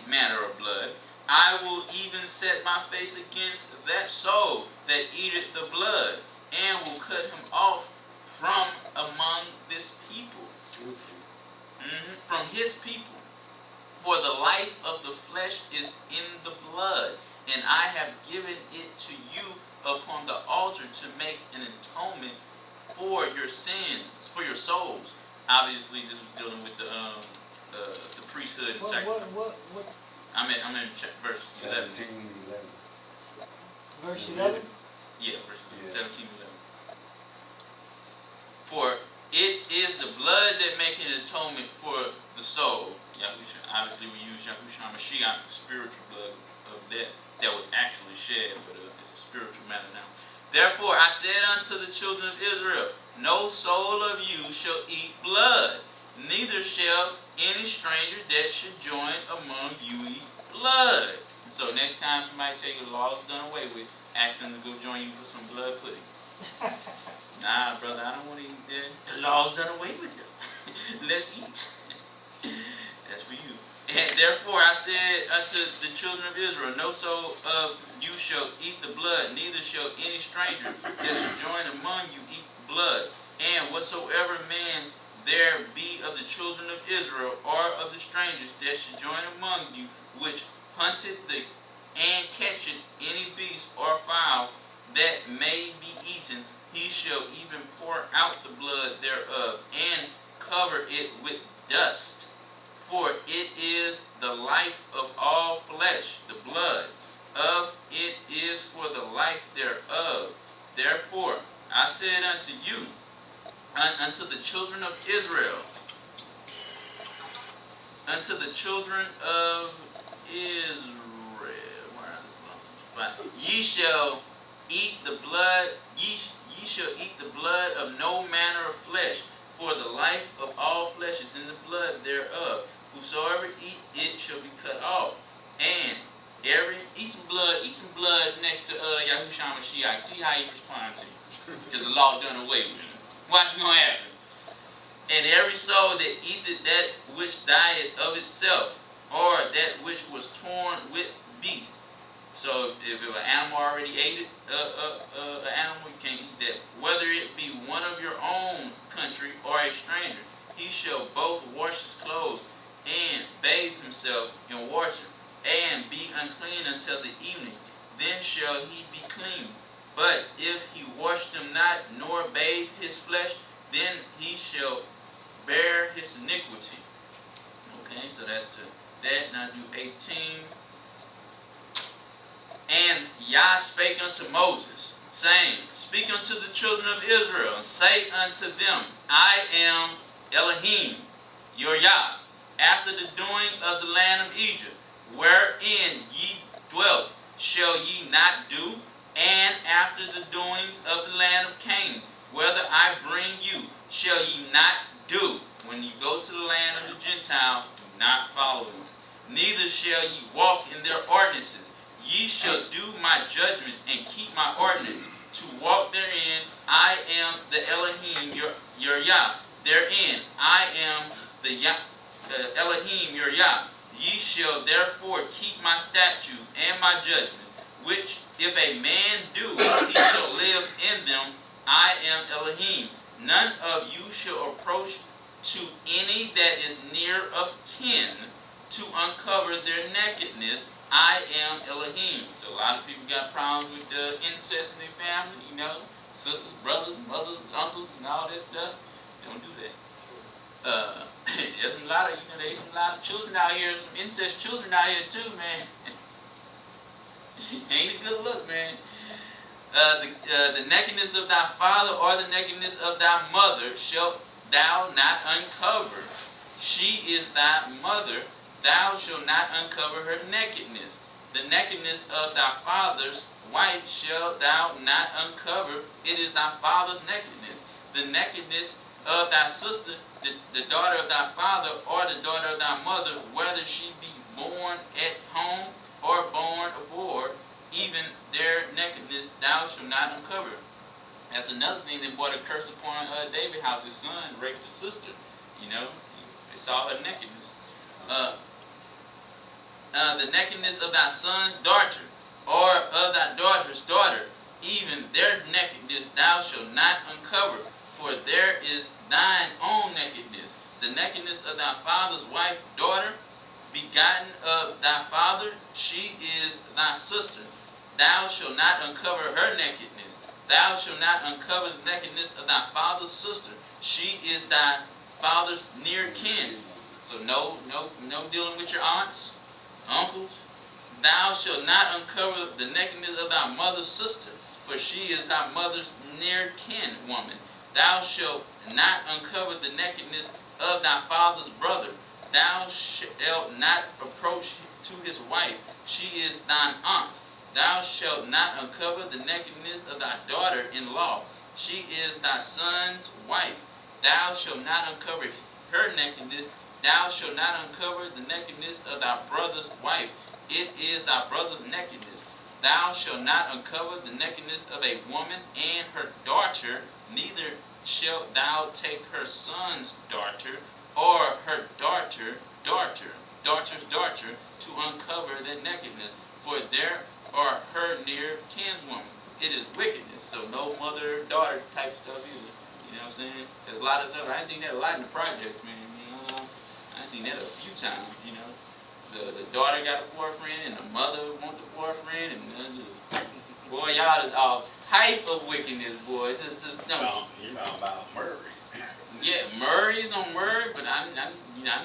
manner of blood. I will even set my face against that soul that eateth the blood, and will cut him off from among this people, from his people. For the life of the flesh is in the blood, and I have given it to you upon the altar to make an atonement for your sins, for your souls. Obviously, this was dealing with the priesthood and sacrifice. What? I'm in verse 11. 17:11. Verse 11? Yeah, verse 17:11. For it is the blood that maketh an atonement for the soul. Yahusha, obviously, we use Yahushua Mashiach, the spiritual blood of that was actually shed, but it's a spiritual matter now. Therefore I said unto the children of Israel, no soul of you shall eat blood, neither shall any stranger that should join among you eat blood. And so next time somebody tell you the law is done away with, ask them to go join you for some blood pudding. Nah, brother, I don't want to eat that. The law's done away with them. Let's eat. That's for you. And therefore I said unto the children of Israel, no soul of you shall eat the blood, neither shall any stranger that shall join among you eat blood. And whatsoever man there be of the children of Israel, or of the strangers that should join among you, which hunteth and catcheth any beast or fowl that may be eaten, he shall even pour out the blood thereof, and cover it with dust. For it is the life of all flesh, the blood of it is for the life thereof. Therefore I said unto you, unto the children of Israel, ye shall eat the blood, ye shall eat the blood of no manner of flesh, for the life of all flesh is in the blood thereof. Whosoever eat it shall be cut off. And eat some blood next to Yahushua Mashiach. See how he responds to you. Because the law done away with him. Watch what's going to happen. And every soul that eateth that which dieth of itself, or that which was torn with beasts. So if an animal already ate it, an animal, you can't eat that. Whether it be one of your own country or a stranger, he shall both wash his clothes and bathe himself in water, and be unclean until the evening. Then shall he be clean. But if he wash them not, nor bathe his flesh, then he shall bear his iniquity. Okay, so that's to that. Now do 18. And Yah spake unto Moses, saying, speak unto the children of Israel, and say unto them, I am Elohim, your Yah, after the doing of the land of Egypt, wherein ye dwelt, shall ye not do, and after the doings of the land of Canaan, whether I bring you, shall ye not do. When you go to the land of the Gentile, do not follow them. Neither shall ye walk in their ordinances. Ye shall do my judgments and keep my ordinance, to walk therein. I am the Elohim, your Yah. Therein I am the Elohim, your Yah. Ye shall therefore keep my statutes and my judgments, which if a man do, he shall live in them. I am Elohim. None of you shall approach to any that is near of kin to uncover their nakedness. I am Elohim. So a lot of people got problems with incest in their family, you know, sisters, brothers, mothers, uncles, and all that stuff. They don't do that. There's a lot of, there's a lot of children out here, some incest children out here too, man. Ain't a good look, man. The nakedness of thy father or the nakedness of thy mother shalt thou not uncover. She is thy mother. Thou shalt not uncover her nakedness. The nakedness of thy father's wife shalt thou not uncover. It is thy father's nakedness. The nakedness of thy sister, the daughter of thy father, or the daughter of thy mother, whether she be born at home or born abroad, even their nakedness thou shalt not uncover. That's another thing that brought a curse upon David's house. His son raped his sister. You know, they saw her nakedness. the nakedness of thy son's daughter, or of thy daughter's daughter, even their nakedness thou shalt not uncover, for there is thine own nakedness. The nakedness of thy father's wife, daughter, begotten of thy father, she is thy sister. Thou shalt not uncover her nakedness. Thou shalt not uncover the nakedness of thy father's sister. She is thy father's near kin. So no dealing with your aunts, uncles. Thou shalt not uncover the nakedness of thy mother's sister, for she is thy mother's near kin woman. Thou shalt not uncover the nakedness of thy father's brother. Thou shalt not approach to his wife. She is thine aunt. Thou shalt not uncover the nakedness of thy daughter-in-law. She is thy son's wife. Thou shalt not uncover her nakedness. Thou shalt not uncover the nakedness of thy brother's wife. It is thy brother's nakedness. Thou shalt not uncover the nakedness of a woman and her daughter, neither shalt thou take her son's daughter, or her daughter's daughter, to uncover their nakedness, for there are her near kinswoman. It is wickedness. So no mother-daughter type stuff either. You know what I'm saying? There's a lot of stuff. I seen that a lot in the projects, man. You know, I seen that a few times. You know, the daughter got a boyfriend, and the mother want the boyfriend, and then just boy, y'all is all type of wickedness, boy. Just no. You know about Murray. Yeah, Murray's on Murray, but I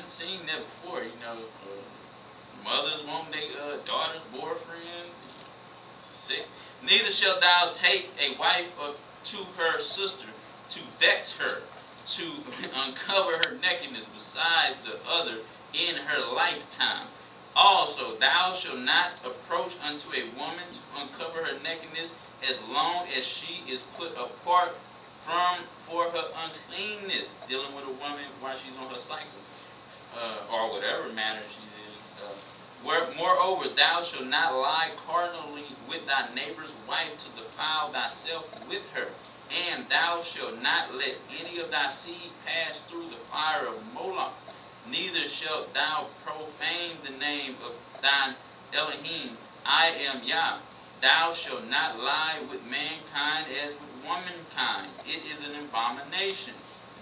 seen that before. You know, mothers want their daughters' boyfriends. Sick. Neither shalt thou take a wife to her sister, to vex her, to uncover her nakedness besides the other in her lifetime. Also, thou shalt not approach unto a woman to uncover her nakedness as long as she is put apart for her uncleanness, dealing with a woman while she's on her cycle, or whatever manner she is. Moreover, thou shalt not lie carnally with thy neighbor's wife to defile thyself with her. And thou shalt not let any of thy seed pass through the fire of Moloch. Neither shalt thou profane the name of thine Elohim. I am Yah. Thou shalt not lie with mankind as with womankind. It is an abomination.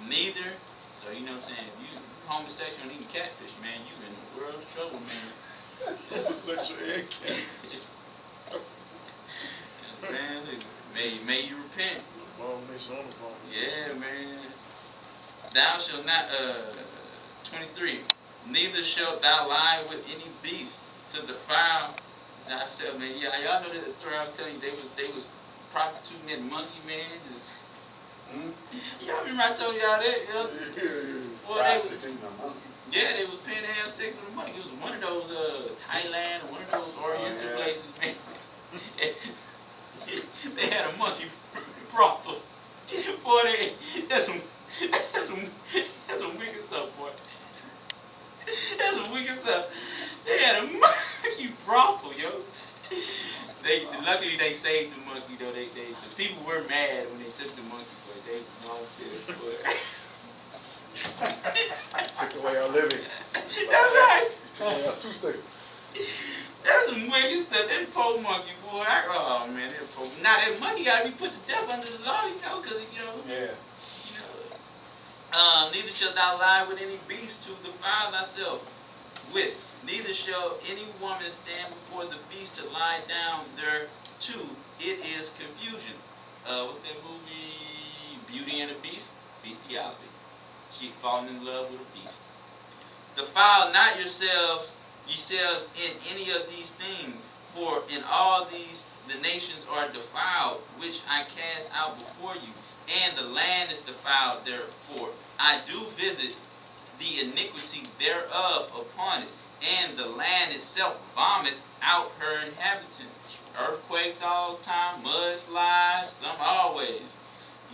Neither, so you know what I'm saying, if you homosexual and eating catfish, man, you in the world of trouble, man. That's a sexual egg catfish. Man, may you repent. Yeah, man. Thou shalt not, 23. Neither shalt thou lie with any beast to defile thyself, man. Yeah, y'all know that story I'm telling you. They was prostituting that monkey, man. Just, y'all remember I told y'all that? Yeah, they was paying to have sex with a monkey. It was one of those Thailand, one of those Oriental places, man. They had a monkey brothel. Boy, that's some wicked stuff, boy. That's some wicked stuff. They had a monkey brothel, yo. Luckily they saved the monkey though. Cause people were mad when they took the monkey, but they don't feel boy. Took away our living. That's right. Took away our sustainable. That's some wicked stuff. That poor monkey, boy. Oh man, that poor. Now that monkey gotta be put to death under the law, you know, cause you know. Yeah. You know. Neither shalt thou lie with any beast to defile thyself with. Neither shall any woman stand before the beast to lie down there too. It is confusion. What's that movie? Beauty and the Beast? Bestiality. She fallen in love with a beast. Defile not yourselves in any of these things, for in all these the nations are defiled, which I cast out before you, and the land is defiled therefore. I do visit the iniquity thereof upon it, and the land itself vomit out her inhabitants. Earthquakes all the time, mudslides, some always.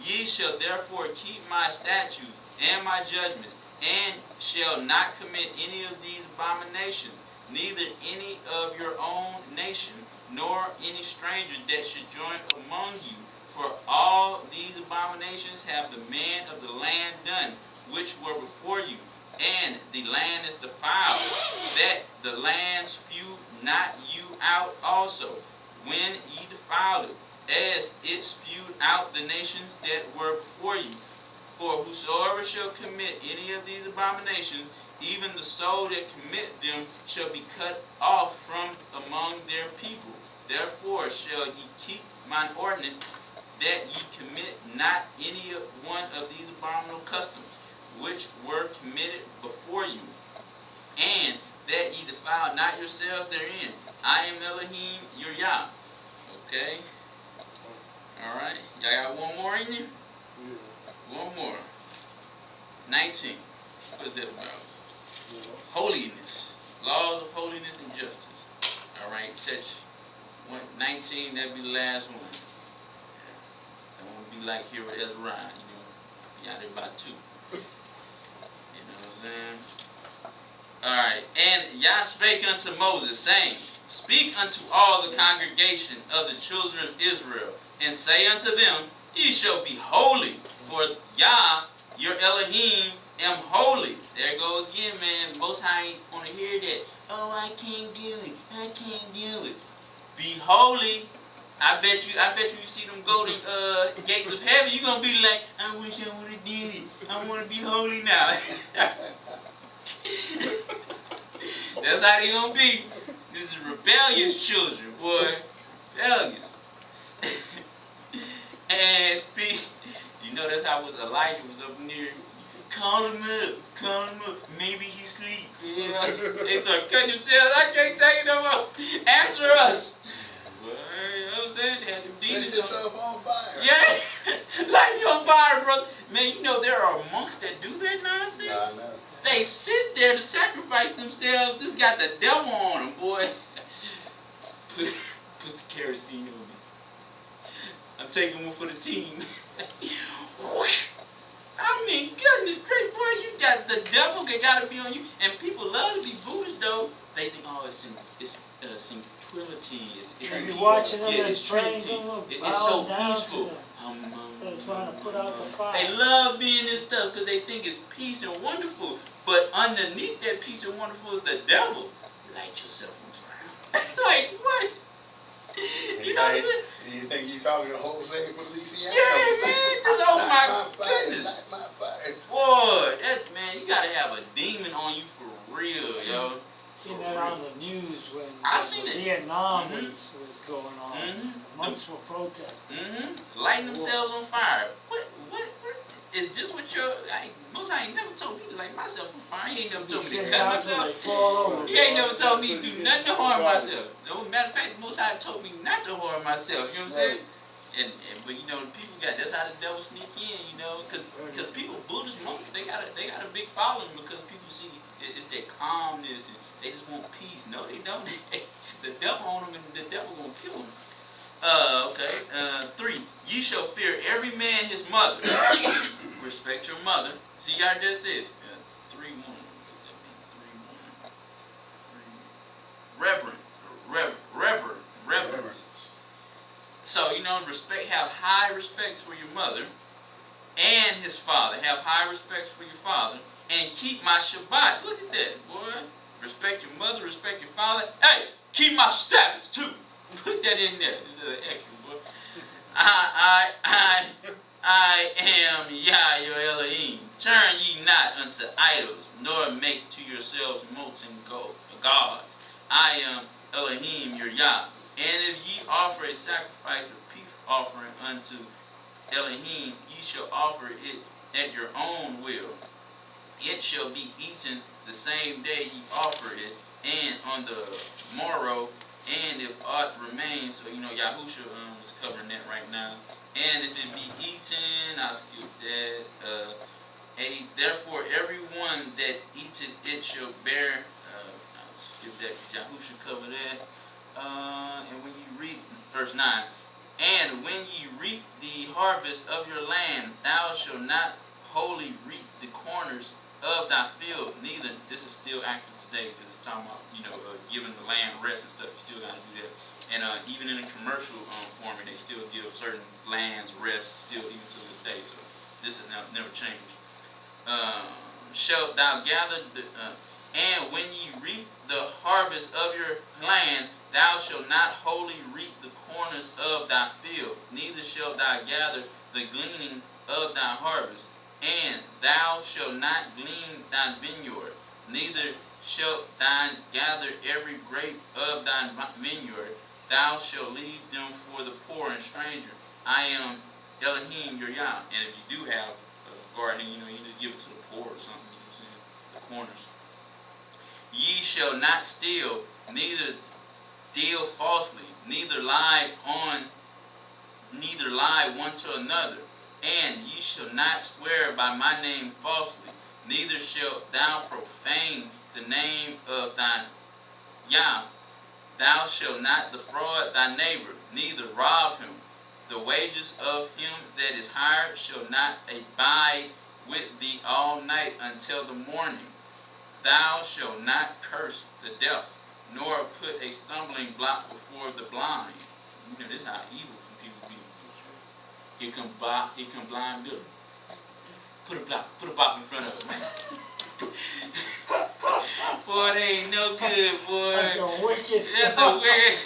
Ye shall therefore keep my statutes and my judgments, and shall not commit any of these abominations, neither any of your own nation, nor any stranger that should join among you. For all these abominations have the men of the land done, which were before you. and the land is defiled, that the land spew not you out also, when ye defiled it, as it spewed out the nations that were before you. For whosoever shall commit any of these abominations, even the soul that commit them shall be cut off from among their people. Therefore shall ye keep mine ordinance, that ye commit not any one of these abominable customs, which were committed before you, and that ye defile not yourselves therein. I am Elohim, your Yah. Okay? Alright. Y'all got one more in there? One more. 19. What is that about? Holiness. Laws of holiness and justice. Alright, touch 19, that'd be the last one. That won't be like here with Ezra, be out there by 2. You know what I'm saying? Alright, and Yah spake unto Moses, saying, Speak unto all the congregation of the children of Israel, and say unto them, Ye shall be holy, for Yah, your Elohim, am holy. There go again, man. Most High ain't want to hear that. Oh, I can't do it. I can't do it. Be holy. I bet you see them golden gates of heaven. You're going to be like, I wish I would have did it. I want to be holy now. That's how they going to be. This is rebellious children, boy. Rebellious. And speak. You know that's how Elijah was up near. Call him up. Maybe he sleep. Yeah. They start cutting themselves. I can't take it no more. Answer us. Well, you know what I'm saying? They had them demons. Set yourself on fire. Yeah. Light you on fire, brother. Man, you know there are monks that do that nonsense. Nah, I know. They sit there to sacrifice themselves. Just got the devil on them, boy. Put the kerosene on me. I'm taking one for the team. I mean, goodness gracious, boy, you got the devil that gotta be on you. And people love to be Buddhist though. They think, oh, it's in tranquility. And you're watching them yeah, and it's praying Trinity. them, It's so bowing down to peaceful. them. They're trying to put out the fire. They love being this stuff because they think it's peace and wonderful. But underneath that peace and wonderful is the devil. Light yourself on fire. Like, what? You know what I'm saying? You think you talking to Jose Feliciano? Yeah, man. Just, oh my goodness. Boy, that, man, you gotta have a demon on you for real, yo. Seen that on the news when I seen it. Vietnam was going on. Mhm. The monks were protesting. Lighting themselves on fire. What? Is this what your, most I ain't never told me to light myself on fire. He ain't never told me to cut myself. He ain't never told me to do nothing to harm myself. No, matter of fact, most High told me not to harm myself. You know what I'm saying? And but you know, people that's how the devil sneak in. You know, because people, Buddhist monks, they got a big following because people see it's their calmness and they just want peace. No, they don't. The devil on them and the devil gonna kill them. Okay. 3. Ye shall fear every man his mother. Respect your mother. See, y'all just says 3:1. Reverence. So you know, have high respects for your mother and his father. Have high respects for your father and keep my Shabbats. Look at that, boy. Respect your mother. Respect your father. Hey, keep my Sabbaths too. Put that in there. This is an extra, boy. I am Yah your Elohim. Turn ye not unto idols, nor make to yourselves molten gods. I am Elohim your Yah. And if ye offer a sacrifice of peace offering unto Elohim, ye shall offer it at your own will. It shall be eaten the same day ye offer it, and on the morrow. And if aught remains, so you know Yahusha is covering that right now. And if it be eaten, I'll skip that. Therefore everyone that eateth it shall bear. I'll skip that. Yahusha cover that. And when you read verse 9, and when ye reap the harvest of your land, thou shalt not wholly reap the corners of thy field, neither. This is still active today because it's talking about giving the land rest and stuff. You still got to do that. And even in the commercial farming, they still give certain lands rest, still even to this day. So this has never changed. shalt thou gather, and when ye reap the harvest of your land, thou shalt not wholly reap the corners of thy field, neither shalt thou gather the gleaning of thy harvest, and thou shalt not glean thy vineyard, neither shalt thou gather every grape of thy vineyard, thou shalt leave them for the poor and stranger. I am Elohim your Yah. And if you do have a garden, you just give it to the poor or something, you know what I'm saying? The corners. Ye shall not steal, neither deal falsely, neither lie one to another, and ye shall not swear by my name falsely, neither shalt thou profane the name of thine Yah. Thou shalt not defraud thy neighbor, neither rob him. The wages of him that is hired shall not abide with thee all night until the morning. Thou shalt not curse the deaf, nor put a stumbling block before the blind. This is how evil some people be. Here come blind Billy. Put a box in front of him. Boy, they ain't no good, boy. That's a wicked. That's a weird.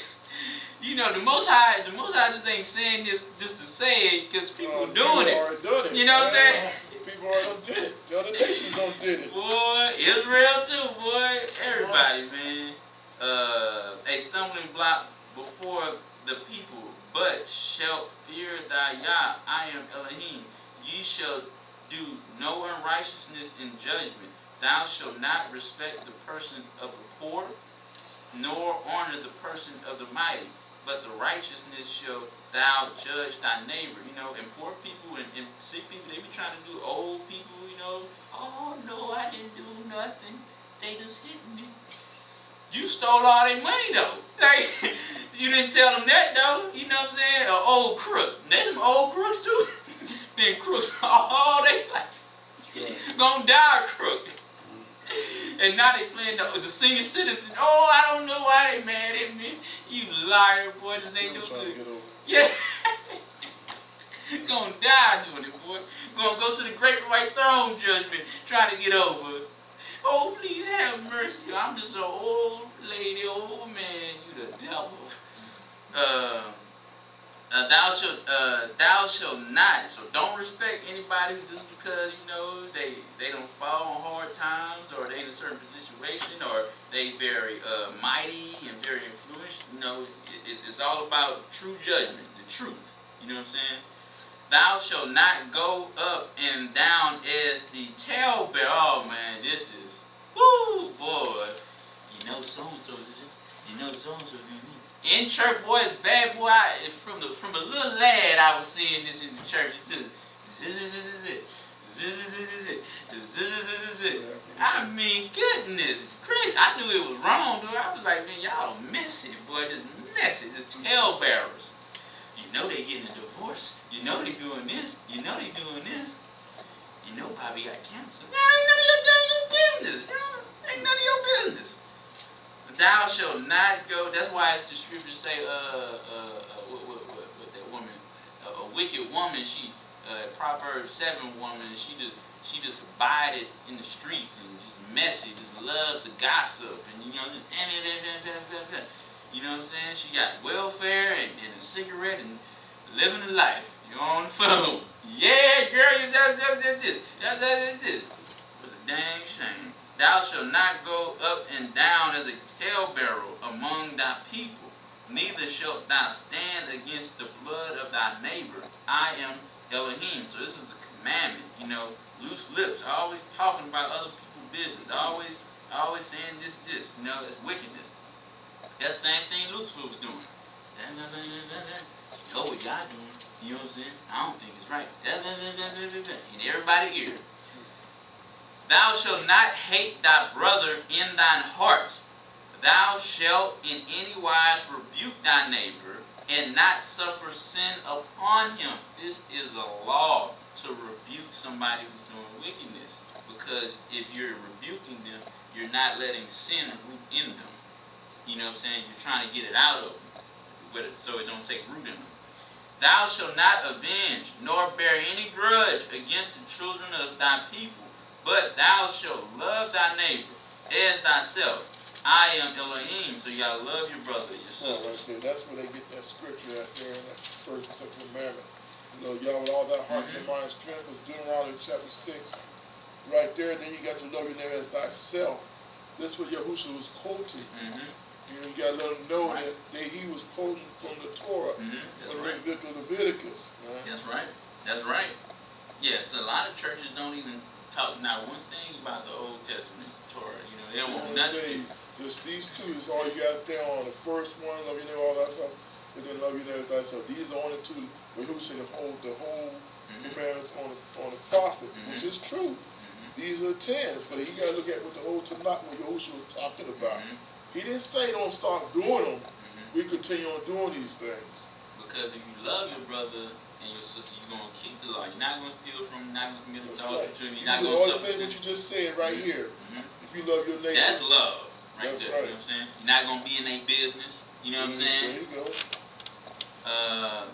The Most High just ain't saying this just to say it, because people doing it. Done it. You know what I'm saying? People already did it. The other nations don't did it. Boy, Israel too, boy. Everybody, man. A stumbling block before the people, but shalt fear thy Yah. I am Elohim. Ye shall do no unrighteousness in judgment. Thou shalt not respect the person of the poor, nor honor the person of the mighty. But the righteousness shall thou judge thy neighbor. And poor people and sick people, they be trying to do old people, Oh, no, I didn't do nothing. They just hit me. You stole all their money, though. Like, you didn't tell them that, though. You know what I'm saying? An old crook. There's some old crooks, too. Been crooks all day life. Gonna die a crook. And now they playing the senior citizen. Oh, I don't know why they mad at me. You liar, boy. This ain't no good. Yeah. Gonna die doing it, boy. Gonna go to the great white throne judgment trying to get over it. Oh, please have mercy. I'm just an old lady, old man. You the devil. Thou shalt not. So don't respect anybody just because they don't fall on hard times, or they in a certain situation, or they very mighty and very influential. It's all about true judgment, the truth. You know what I'm saying? Thou shalt not go up and down as the talebearer. Oh man, this is boy. So and so. So and so. In church, boy, bad boy. From a little lad, I was seeing this in the church. I mean, goodness gracious. I knew it was wrong, dude. I was like, man, y'all messy, boy. Just messy. Just talebearers. They getting a divorce. They doing this. They doing this. Bobby got cancer. Ain't none of your dang business. Ain't none of your business. Thou shalt not go. That's why the scriptures say, what that woman, a wicked woman. She, Proverbs 7 woman. She just abided in the streets and just messy, just love to gossip and you know what I'm saying. She got welfare and a cigarette and living a life. You're on the phone. Yeah, girl, you just this. This was a dang shame. Thou shalt not go up and down as a talebearer among thy people, neither shalt thou stand against the blood of thy neighbor. I am Elohim. So this is a commandment. Loose lips, always talking about other people's business, always saying this. It's wickedness. That same thing Lucifer was doing. You know what y'all doing? You know what I'm saying? I don't think it's right. In everybody's ear. Thou shalt not hate thy brother in thine heart. Thou shalt in any wise rebuke thy neighbor, and not suffer sin upon him. This is a law to rebuke somebody who's doing wickedness. Because if you're rebuking them, you're not letting sin root in them. You know what I'm saying? You're trying to get it out of them, so it don't take root in them. Thou shalt not avenge, nor bear any grudge against the children of thy people, But thou shalt love thy neighbor as thyself. I am Elohim. So you gotta love your brother, your sister. That's where they get that scripture out there in that first and second commandment. You know, y'all with all that hearts and minds strength was Deuteronomy chapter 6. Right there, then you got to love your neighbor as thyself. This is what Yahushua was quoting. You know, you got to let them know that he was quoting from the Torah, from Leviticus. That's right. That's right. Yes, a lot of churches don't even talk not one thing about the Old Testament Torah. You know, they don't want nothing. Just these two is all you got there on. The first one, love your neighbor, all that stuff, and then love your neighbor as thyself. These are only two. But he said the whole commandments on the prophets, which is true. These are the 10, but you got to look at what the old Tanakh, what Yahushua was talking about. He didn't say don't stop doing them. We continue on doing these things. Because if you love your brother and your sister, you're going to keep the law. You're not going to steal from them, you're not going to commit adultery, you're not going to all the things that you just said right here. If you love your neighbor. That's love right there. Right. You know what I'm saying? You're not going to be in their business. You know what I'm saying? There you go.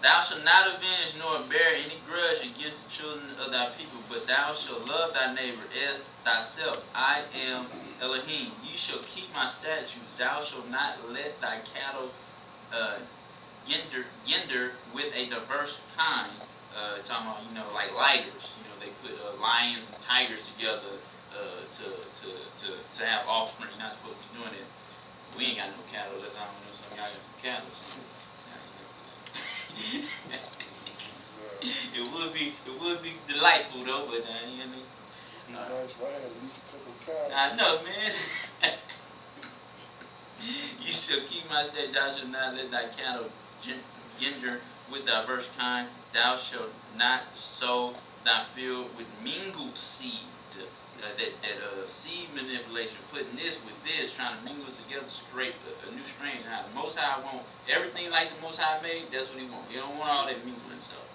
Thou shalt not avenge nor bear any grudge against the children of thy people, but thou shalt love thy neighbor as thyself. I am Elohim. Ye shall keep my statutes. Thou shalt not let thy cattle gender with a diverse kind. Talking about, you know, like lighters. You know, they put lions and tigers together to have offspring. You're not supposed to be doing it. We ain't got no cattle. That's I don't know. Some of y'all got some cattle. It would be delightful though, but you know. Nice, right? At least a couple cows. I know, man. You shall keep my statutes. Thou shalt not let thy cattle gender with diverse kind. Thou shalt not sow thy field with mingled seed. That seed manipulation, putting this with this, trying to mingle it together, scrape a new strain. Now, the Most High want everything like the Most High made. That's what He wants. He don't want all that mingling stuff.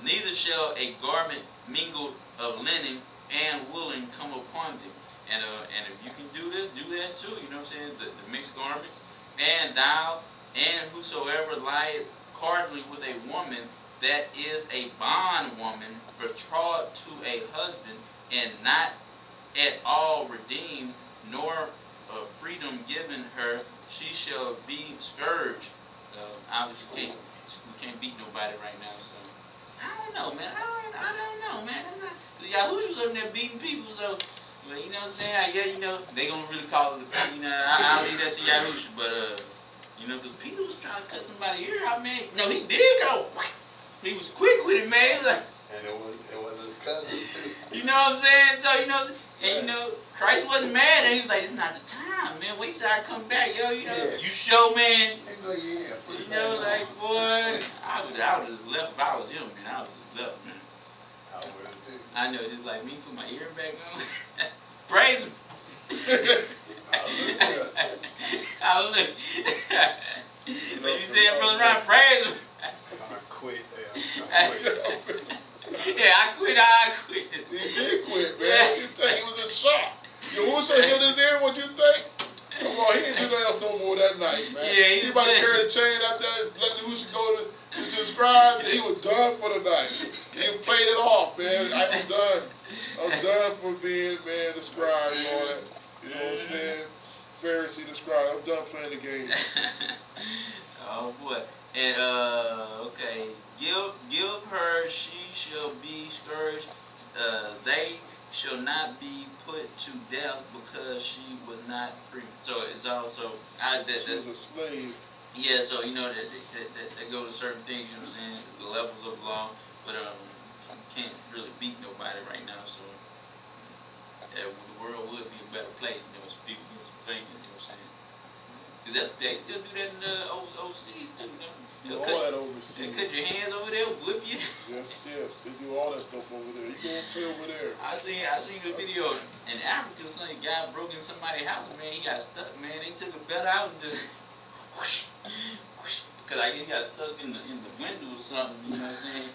Neither shall a garment mingled of linen and woolen come upon thee. And if you can do this, do that too. You know what I'm saying? The mixed garments. And thou and whosoever lieth cardinally with a woman that is a bondwoman betrothed to a husband, and not at all redeemed, nor freedom given her, she shall be scourged. Obviously, we can't beat nobody right now, so I don't know, man. I don't know, man. Yahushua was up there beating people, so well, you know what I'm saying? I guess, you know, they gonna really call it, you know, I'll leave that to Yahushua, but you know, because Peter was trying to cut somebody's ear out, man. No, he did go. He was quick with it, man. He was like, and it was his cousin too. You know what I'm saying? So, you know, and you know, Christ wasn't mad, and he was like, it's not the time, man. Wait till I come back, yo. You know, you show, man. He's like, yeah, you know, like, boy, I would have just left if I was him, man. I was just left, man. I would have too. I know, just like me, put my ear back on. Praise him. Hallelujah. But you said, Brother Ron, praise him. I quit. Yeah, I quit. He did quit, man. What you think? He was in shock. Yahushua hit his ear, what you think? Come on, he didn't do nothing else no more that night, man. Yeah, he about to carry the chain out there, let Yahushua go to the scribe, and he was done for the night. He played it off, man. I'm done. I'm done for being, man, the scribe and all that. You know what I'm saying? Pharisee, the scribe. I'm done playing the game. Oh, boy. And, okay. Give her, she shall be scourged. They shall not be put to death because she was not free. So it's also, she was a slave. Yeah, so, you know, that go to certain things, you know what I'm saying? The levels of law. But, you can't really beat nobody right now, so the world would be a better place, you know, if people get some things, you know what I'm saying? Because they still do that in the overseas, too, you know? Do all that overseas. They cut your hands over there, whip you. Yes, they do all that stuff over there. You go and play over there. I seen a video in Africa, some guy broke in somebody's house, man, he got stuck, man. They took a belt out and just whoosh, whoosh. Because I guess he got stuck in the window or something, you know what I'm saying?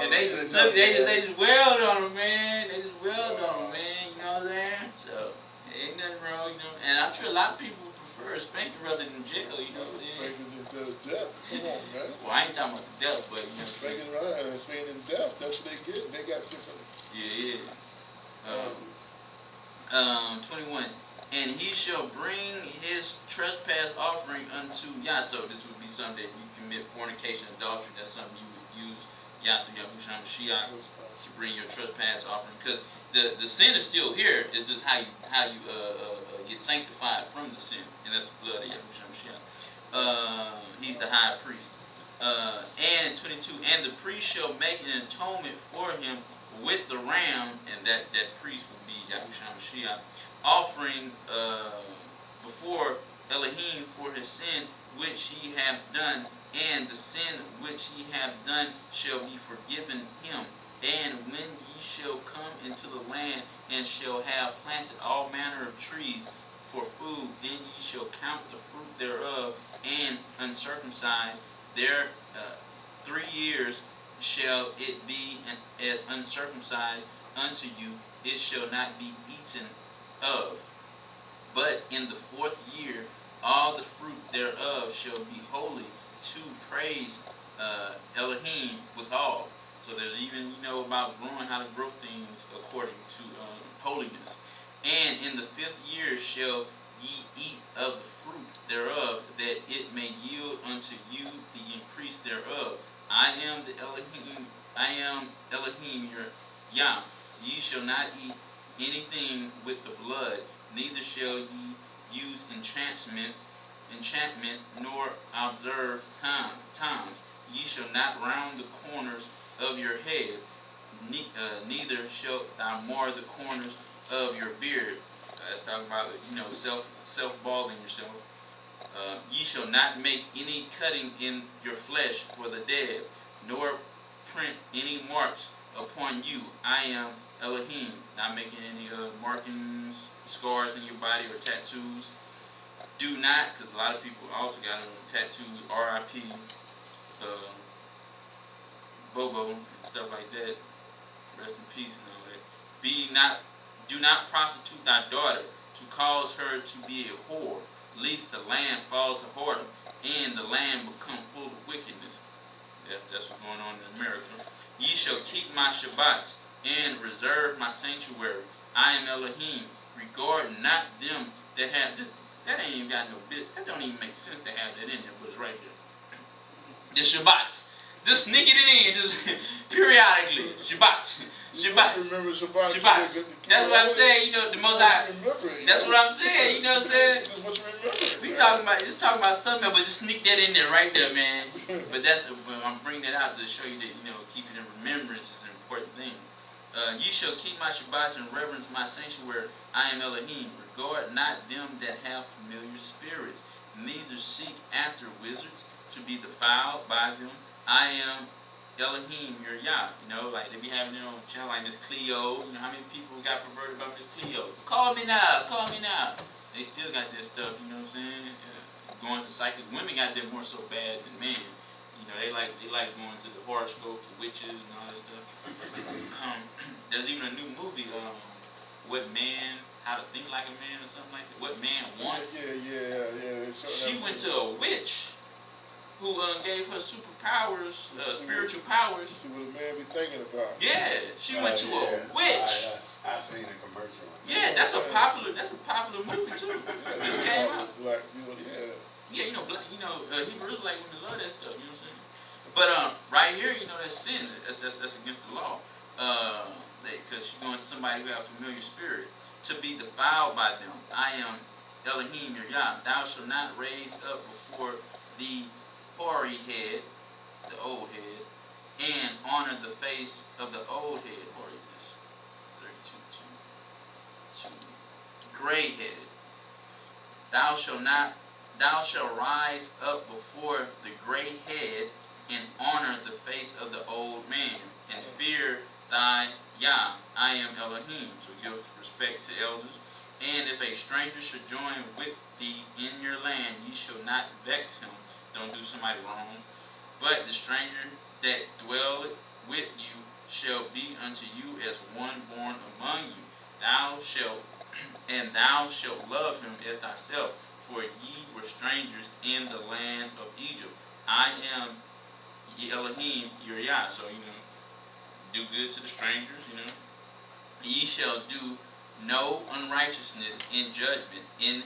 And they just wailed on him, man. They just wailed on him, man, you know what I'm saying? So, ain't nothing wrong, you know. And I'm sure a lot of people would prefer spanking rather than jail, you know what I'm saying? Spanking instead of death. Come on, man. Well, I ain't talking about the death, but you know what I'm saying? Spanking right and spanking in death. That's what they get. They got different. Yeah, yeah. 21. And he shall bring his trespass offering unto Yah. So this would be something that you commit fornication, adultery. That's something you would use Yah through Yahushua Mashiach to bring your trespass offering. Because the sin is still here. It's just how you get sanctified from the sin, and that's the blood of Yahushua Mashiach. He's the high priest. And 22. And the priest shall make an atonement for him with the ram, and that priest would be Yahushua Mashiach, offering before Elohim for his sin which he hath done, and the sin which he hath done shall be forgiven him. And when ye shall come into the land, and shall have planted all manner of trees for food, then ye shall count the fruit thereof, and uncircumcised there 3 years shall it be as uncircumcised unto you, it shall not be eaten of. But in the 4th year, all the fruit thereof shall be holy to praise Elohim withal. So there's even, about growing, how to grow things according to holiness. And in the 5th year shall ye eat of the fruit thereof, that it may yield unto you the increase thereof. I am Elohim your Yah. Ye shall not eat anything with the blood, neither shall ye use enchantment, nor observe times. Ye shall not round the corners of your head, neither shalt thou mar the corners of your beard. That's talking about, self-balding yourself. Ye shall not make any cutting in your flesh for the dead, nor print any marks upon you. I am Elohim. Not making any markings, scars in your body, or tattoos. Do not, because a lot of people also got tattooed R.I.P. Bobo and stuff like that. Rest in peace and all that. Do not prostitute thy daughter, to cause her to be a whore, lest the land fall to whoredom, and the land become full of wickedness. That's what's going on in America. Ye shall keep my Shabbats, and reserve my sanctuary. I am Elohim. Regard not them that have this. That ain't even got no bit. That don't even make sense to have that in there, but it's right there. The Shabbats. Just sneaking it in, just periodically. Shabbat. Remember Shabbat. Shabbat. That's what I'm saying, the most I. That's what I'm saying, you know what I'm saying? Just what you remember. We talking about something, but just sneak that in there right there, man. But I'm bringing that out to show you that, keeping in remembrance is an important thing. Ye shall keep my Shabbats and reverence my sanctuary. I am Elohim. Regard not them that have familiar spirits, neither seek after wizards to be defiled by them. I am Elohim, your Yah. Like they be having their own channel, like Miss Cleo. How many people got perverted by Miss Cleo? Call me now. They still got that stuff, you know what I'm saying? Going to psychic. Women got that more so bad than men. They like going to the horoscope, to witches and all that stuff. There's even a new movie, How to Think Like a Man or something like that. What Man Wants. Yeah. She went to a witch who gave her superpowers, spiritual powers. See what a man be thinking about. Yeah, she went to a witch. I've seen a commercial. Yeah, that's a popular movie too. This came out. Black people, yeah. Yeah, Hebrew Israelite women love that stuff. You know what I'm saying? But right here, that's sin. That's against the law. Because you're going to somebody who have a familiar spirit to be defiled by them. I am Elohim, your Yah. Thou shalt not raise up before the hoary head, the old head, and honor the face of the old head, hoariness. 32:2. Gray-headed. Thou shalt rise up before the gray head, and honor the face of the old man, and fear thy Yah. I am Elohim. So give respect to elders. And if a stranger should join with thee in your land, ye shall not vex him. Don't do somebody wrong. But the stranger that dwelleth with you shall be unto you as one born among you. Thou shalt love him as thyself. for ye were strangers in the land of Egypt. I am Elohim your Yah. So, do good to the strangers, Ye shall do no unrighteousness in judgment, in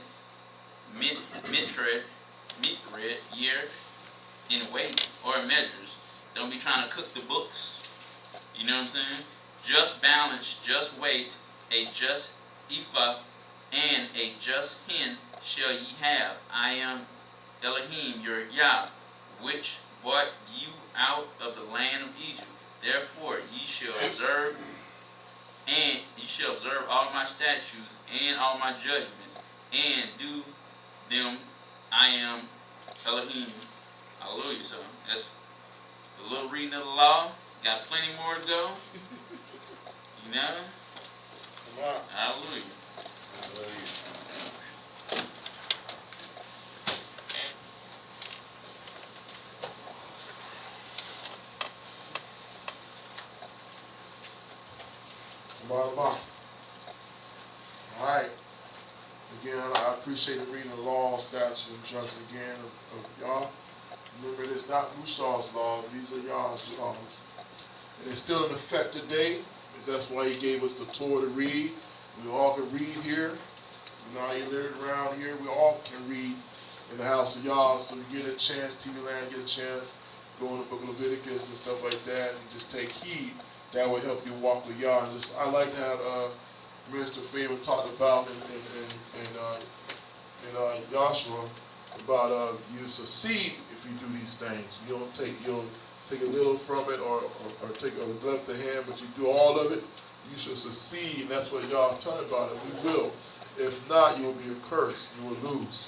mitred, year, in weight, or measures. Don't be trying to cook the books. You know what I'm saying? Just balance, just weight, a just ephah, and a just hin shall ye have. I am Elohim your Yah, which brought you out of the land of Egypt. Therefore ye shall observe all my statutes and all my judgments, and do them. I am Elohim. Hallelujah. So that's a little reading of the law. Got plenty more to go. Come on. Hallelujah. Come on. Alright. Again, I appreciate the reading the law, statutes, and judgments again of y'all. Remember, it is not Mushar's laws, these are y'all's laws. And it's still in effect today, because that's why he gave us the Torah to read. We all can read here. You live around here, we all can read in the house of y'all. So you get a chance, TV Land get a chance, go in the book of Leviticus and stuff like that, and just take heed. That will help you walk with y'all. And just, I like to have Mr. Fabian talked about in Joshua about you succeed if you do these things. You don't take a little from it or take a left the hand, but you do all of it. You should succeed, and that's what y'all talking about. And we will. If not, you will be a curse. You will lose.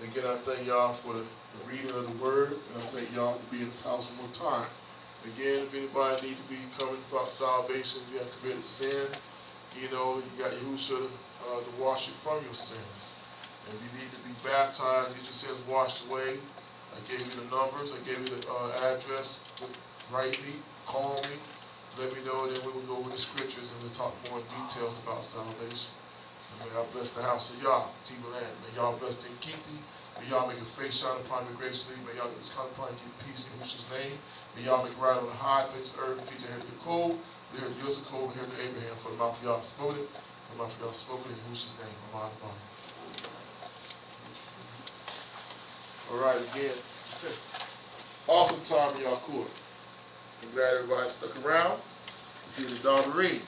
Again, I thank y'all for the reading of the word, and I thank y'all for being in this house one more time. Again, if anybody need to be coming about salvation, if you have committed sin, you got Yahushua to wash you from your sins. And if you need to be baptized, get your sins washed away. I gave you the numbers. I gave you the address. Just write me, call me, let me know, and then we will go over the scriptures and we'll talk more in details about salvation. And may I bless the house of Yah, Team Land. May y'all bless the Kiti. May y'all make a face shine upon me graciously. May y'all get this kind upon you peace in Yahushua's name. May y'all make right on the high place of earth and feed your head to the cold. We heard Joseph Cole, we heard Abraham. For the mouth of y'all spoken it. For the mouth of y'all spoken in Yahushua's name. Amen. Alright, again. Awesome time in y'all court. I'm glad everybody stuck around. Here's the Darbarine.